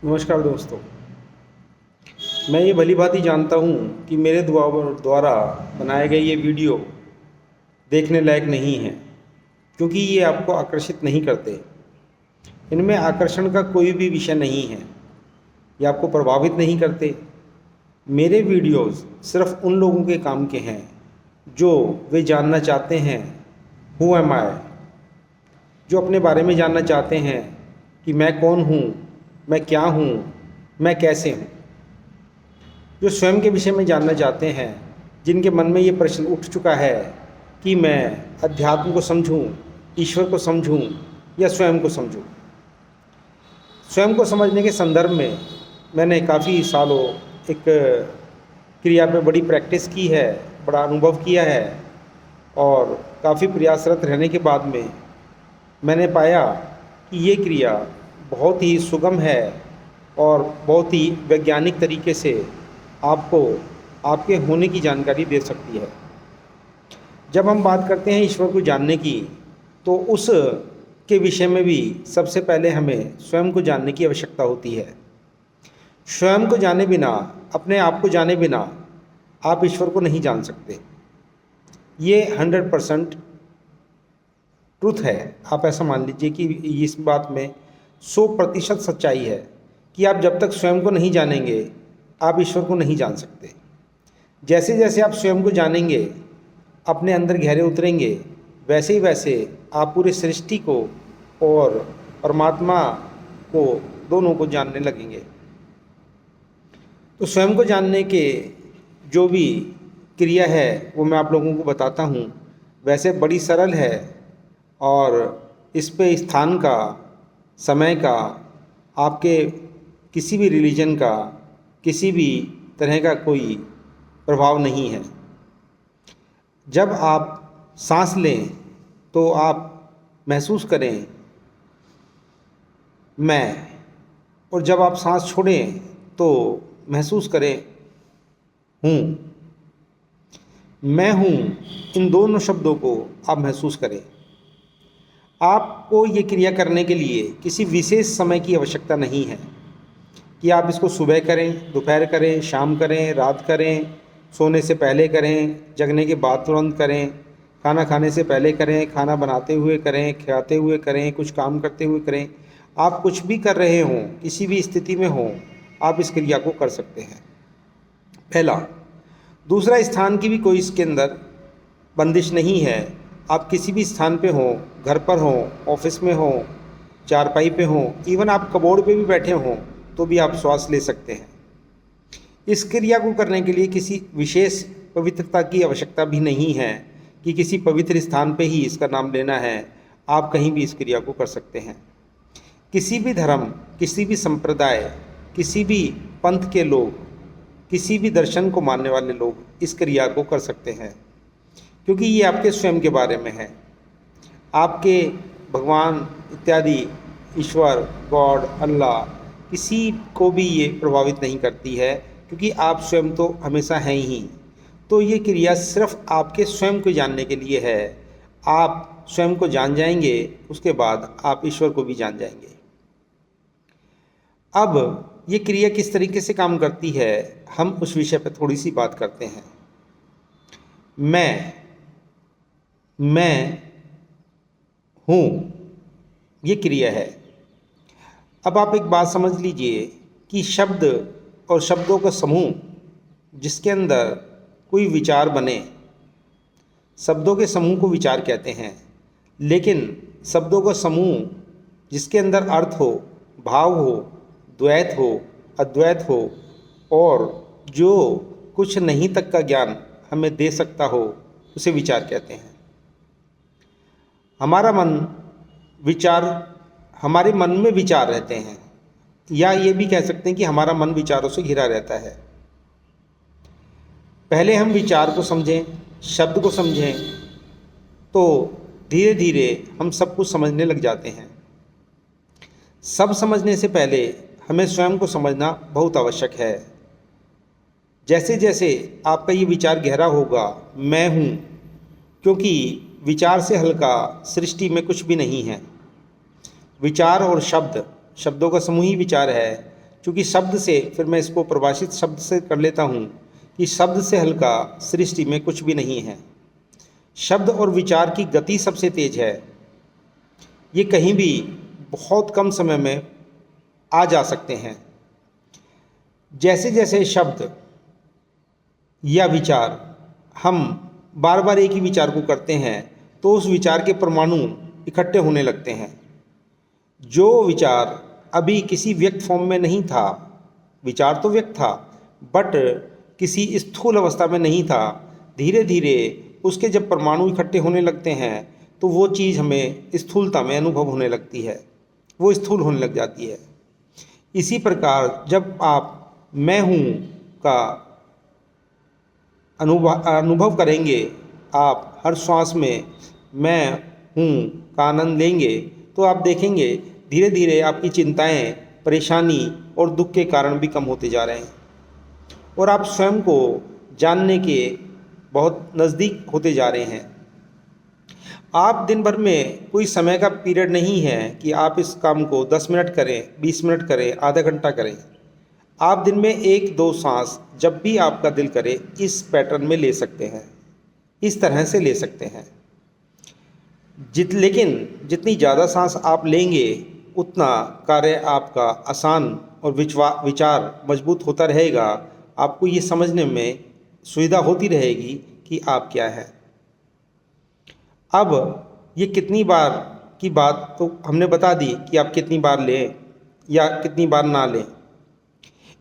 नमस्कार दोस्तों। मैं ये भलीभांति जानता हूँ कि मेरे द्वारा बनाए गए ये वीडियो देखने लायक नहीं हैं, क्योंकि ये आपको आकर्षित नहीं करते। इनमें आकर्षण का कोई भी विषय नहीं है, ये आपको प्रभावित नहीं करते। मेरे वीडियोस सिर्फ उन लोगों के काम के हैं जो वे जानना चाहते हैं हु एम आई, जो अपने बारे में जानना चाहते हैं कि मैं कौन हूँ, मैं क्या हूँ, मैं कैसे हूँ। जो स्वयं के विषय में जानना चाहते हैं, जिनके मन में ये प्रश्न उठ चुका है कि मैं अध्यात्म को समझूं, ईश्वर को समझूं या स्वयं को समझूं। स्वयं को समझने के संदर्भ में मैंने काफ़ी सालों एक क्रिया पे बड़ी प्रैक्टिस की है, बड़ा अनुभव किया है, और काफ़ी प्रयासरत रहने के बाद में मैंने पाया कि ये क्रिया बहुत ही सुगम है और बहुत ही वैज्ञानिक तरीके से आपको आपके होने की जानकारी दे सकती है। जब हम बात करते हैं ईश्वर को जानने की, तो उस के विषय में भी सबसे पहले हमें स्वयं को जानने की आवश्यकता होती है। स्वयं को जाने बिना, अपने आप को जाने बिना आप ईश्वर को नहीं जान सकते। ये 100% ट्रुथ है। आप ऐसा मान लीजिए कि इस बात में 100% सच्चाई है कि आप जब तक स्वयं को नहीं जानेंगे, आप ईश्वर को नहीं जान सकते। जैसे जैसे आप स्वयं को जानेंगे, अपने अंदर गहरे उतरेंगे, वैसे ही वैसे आप पूरे सृष्टि को और परमात्मा को, दोनों को जानने लगेंगे। तो स्वयं को जानने के जो भी क्रिया है वो मैं आप लोगों को बताता हूँ। वैसे बड़ी सरल है और इस पे स्थान का, समय का, आपके किसी भी रिलीजन का, किसी भी तरह का कोई प्रभाव नहीं है। जब आप सांस लें तो आप महसूस करें मैं, और जब आप सांस छोड़ें तो महसूस करें हूँ। मैं हूँ, इन दोनों शब्दों को आप महसूस करें। आपको ये क्रिया करने के लिए किसी विशेष समय की आवश्यकता नहीं है कि आप इसको सुबह करें, दोपहर करें, शाम करें, रात करें, सोने से पहले करें, जगने के बाद तुरंत करें, खाना खाने से पहले करें, खाना बनाते हुए करें, खाते हुए करें, कुछ काम करते हुए करें। आप कुछ भी कर रहे हों, किसी भी स्थिति में हों, आप इस क्रिया को कर सकते हैं। पहला। दूसरा, स्थान की भी कोई इसके अंदर बंदिश नहीं है। आप किसी भी स्थान पे हों, घर पर हों, ऑफिस में हों, चारपाई पे हों, इवन आप कबोर्ड पे भी बैठे हों, तो भी आप श्वास ले सकते हैं। इस क्रिया को करने के लिए किसी विशेष पवित्रता की आवश्यकता भी नहीं है कि किसी पवित्र स्थान पे ही इसका नाम लेना है। आप कहीं भी इस क्रिया को कर सकते हैं। किसी भी धर्म, किसी भी संप्रदाय, किसी भी पंथ के लोग, किसी भी दर्शन को मानने वाले लोग इस क्रिया को कर सकते हैं, क्योंकि ये आपके स्वयं के बारे में है। आपके भगवान इत्यादि, ईश्वर, गॉड, अल्लाह, किसी को भी ये प्रभावित नहीं करती है, क्योंकि आप स्वयं तो हमेशा हैं ही। तो ये क्रिया सिर्फ आपके स्वयं को जानने के लिए है। आप स्वयं को जान जाएंगे, उसके बाद आप ईश्वर को भी जान जाएंगे। अब ये क्रिया किस तरीके से काम करती है, हम उस विषय पर थोड़ी सी बात करते हैं। मैं हूँ, ये क्रिया है। अब आप एक बात समझ लीजिए कि शब्द और शब्दों का समूह जिसके अंदर कोई विचार बने, शब्दों के समूह को विचार कहते हैं। लेकिन शब्दों का समूह जिसके अंदर अर्थ हो, भाव हो, द्वैत हो, अद्वैत हो, और जो कुछ नहीं तक का ज्ञान हमें दे सकता हो, उसे विचार कहते हैं। हमारा मन विचार, हमारे मन में विचार रहते हैं, या ये भी कह सकते हैं कि हमारा मन विचारों से घिरा रहता है। पहले हम विचार को समझें, शब्द को समझें, तो धीरे धीरे हम सब कुछ समझने लग जाते हैं। सब समझने से पहले हमें स्वयं को समझना बहुत आवश्यक है। जैसे जैसे आपका ये विचार गहरा होगा, मैं हूँ, क्योंकि विचार से हल्का सृष्टि में कुछ भी नहीं है। विचार और शब्द, शब्दों का समूह ही विचार है। क्योंकि शब्द से, फिर मैं इसको परिभाषित शब्द से कर लेता हूँ कि शब्द से हल्का सृष्टि में कुछ भी नहीं है। शब्द और विचार की गति सबसे तेज है। ये कहीं भी बहुत कम समय में आ जा सकते हैं। जैसे जैसे शब्द या विचार हम बार बार एक ही विचार को करते हैं तो उस विचार के परमाणु इकट्ठे होने लगते हैं। जो विचार अभी किसी व्यक्त फॉर्म में नहीं था, विचार तो व्यक्त था बट किसी स्थूल अवस्था में नहीं था, धीरे धीरे उसके जब परमाणु इकट्ठे होने लगते हैं तो वो चीज़ हमें स्थूलता में अनुभव होने लगती है, वो स्थूल होने लग जाती है। इसी प्रकार जब आप मैं हूँ का अनुभव करेंगे, आप हर श्वास में मैं हूँ का आनंद लेंगे तो आप देखेंगे धीरे धीरे आपकी चिंताएं, परेशानी और दुख के कारण भी कम होते जा रहे हैं और आप स्वयं को जानने के बहुत नज़दीक होते जा रहे हैं। आप दिन भर में कोई समय का पीरियड नहीं है कि आप इस काम को 10 मिनट करें, 20 मिनट करें, आधा घंटा करें। आप दिन में 1-2 सांस जब भी आपका दिल करे इस पैटर्न में ले सकते हैं, इस तरह से ले सकते हैं। लेकिन जितनी ज़्यादा सांस आप लेंगे उतना कार्य आपका आसान और विचार मजबूत होता रहेगा। आपको ये समझने में सुविधा होती रहेगी कि आप क्या है। अब ये कितनी बार की बात तो हमने बता दी कि आप कितनी बार लें या कितनी बार ना लें।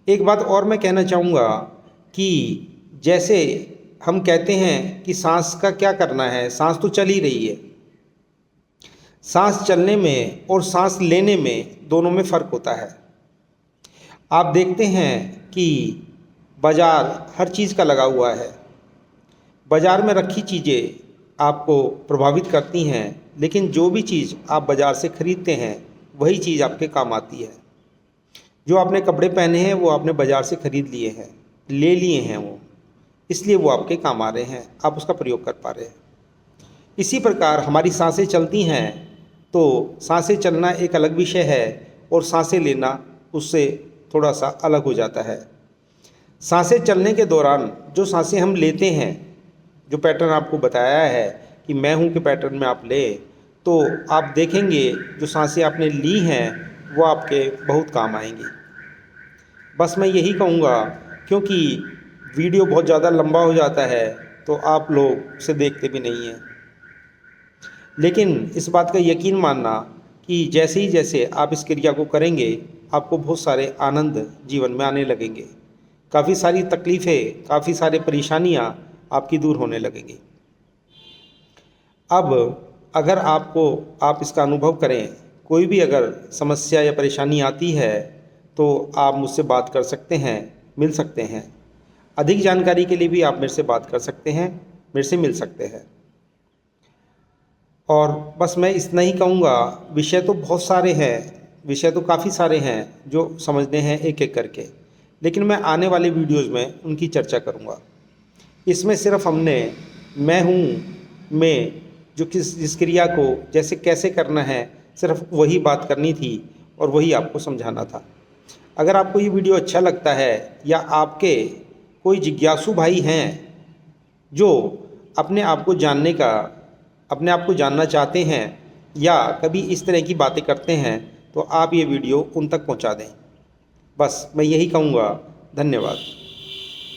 एक बात और मैं कहना चाहूँगा कि जैसे हम कहते हैं कि सांस का क्या करना है, सांस तो चल ही रही है। सांस चलने में और सांस लेने में दोनों में फ़र्क होता है। आप देखते हैं कि बाज़ार हर चीज़ का लगा हुआ है। बाज़ार में रखी चीज़ें आपको प्रभावित करती हैं, लेकिन जो भी चीज़ आप बाज़ार से ख़रीदते हैं वही चीज़ आपके काम आती है। जो आपने कपड़े पहने हैं वो आपने बाज़ार से ख़रीद लिए हैं, ले लिए हैं वो, इसलिए वो आपके काम आ रहे हैं, आप उसका प्रयोग कर पा रहे हैं। इसी प्रकार हमारी सांसें चलती हैं तो सांसें चलना एक अलग विषय है और सांसें लेना उससे थोड़ा सा अलग हो जाता है। सांसें चलने के दौरान जो सांसें हम लेते हैं, जो पैटर्न आपको बताया है कि मैं हूँ के पैटर्न में आप लें, तो आप देखेंगे जो सांसें आपने ली हैं वो आपके बहुत काम आएंगी। बस मैं यही कहूँगा, क्योंकि वीडियो बहुत ज़्यादा लंबा हो जाता है तो आप लोग उसे देखते भी नहीं हैं। लेकिन इस बात का यकीन मानना कि जैसे ही जैसे आप इस क्रिया को करेंगे आपको बहुत सारे आनंद जीवन में आने लगेंगे, काफ़ी सारी तकलीफ़ें, काफ़ी सारे परेशानियाँ आपकी दूर होने लगेंगी। अब अगर आप इसका अनुभव करें, कोई भी अगर समस्या या परेशानी आती है तो आप मुझसे बात कर सकते हैं, मिल सकते हैं। अधिक जानकारी के लिए भी आप मेरे से बात कर सकते हैं, मेरे से मिल सकते हैं। और बस मैं इतना ही कहूँगा, विषय तो बहुत सारे हैं, विषय तो काफ़ी सारे हैं जो समझने हैं एक एक करके, लेकिन मैं आने वाले वीडियोज़ में उनकी चर्चा करूँगा। इसमें सिर्फ हमने मैं हूँ में जो जिस क्रिया को जैसे कैसे करना है सिर्फ वही बात करनी थी और वही आपको समझाना था। अगर आपको ये वीडियो अच्छा लगता है या आपके कोई जिज्ञासु भाई हैं जो अपने आप को जानना चाहते हैं या कभी इस तरह की बातें करते हैं, तो आप ये वीडियो उन तक पहुंचा दें। बस मैं यही कहूँगा। धन्यवाद।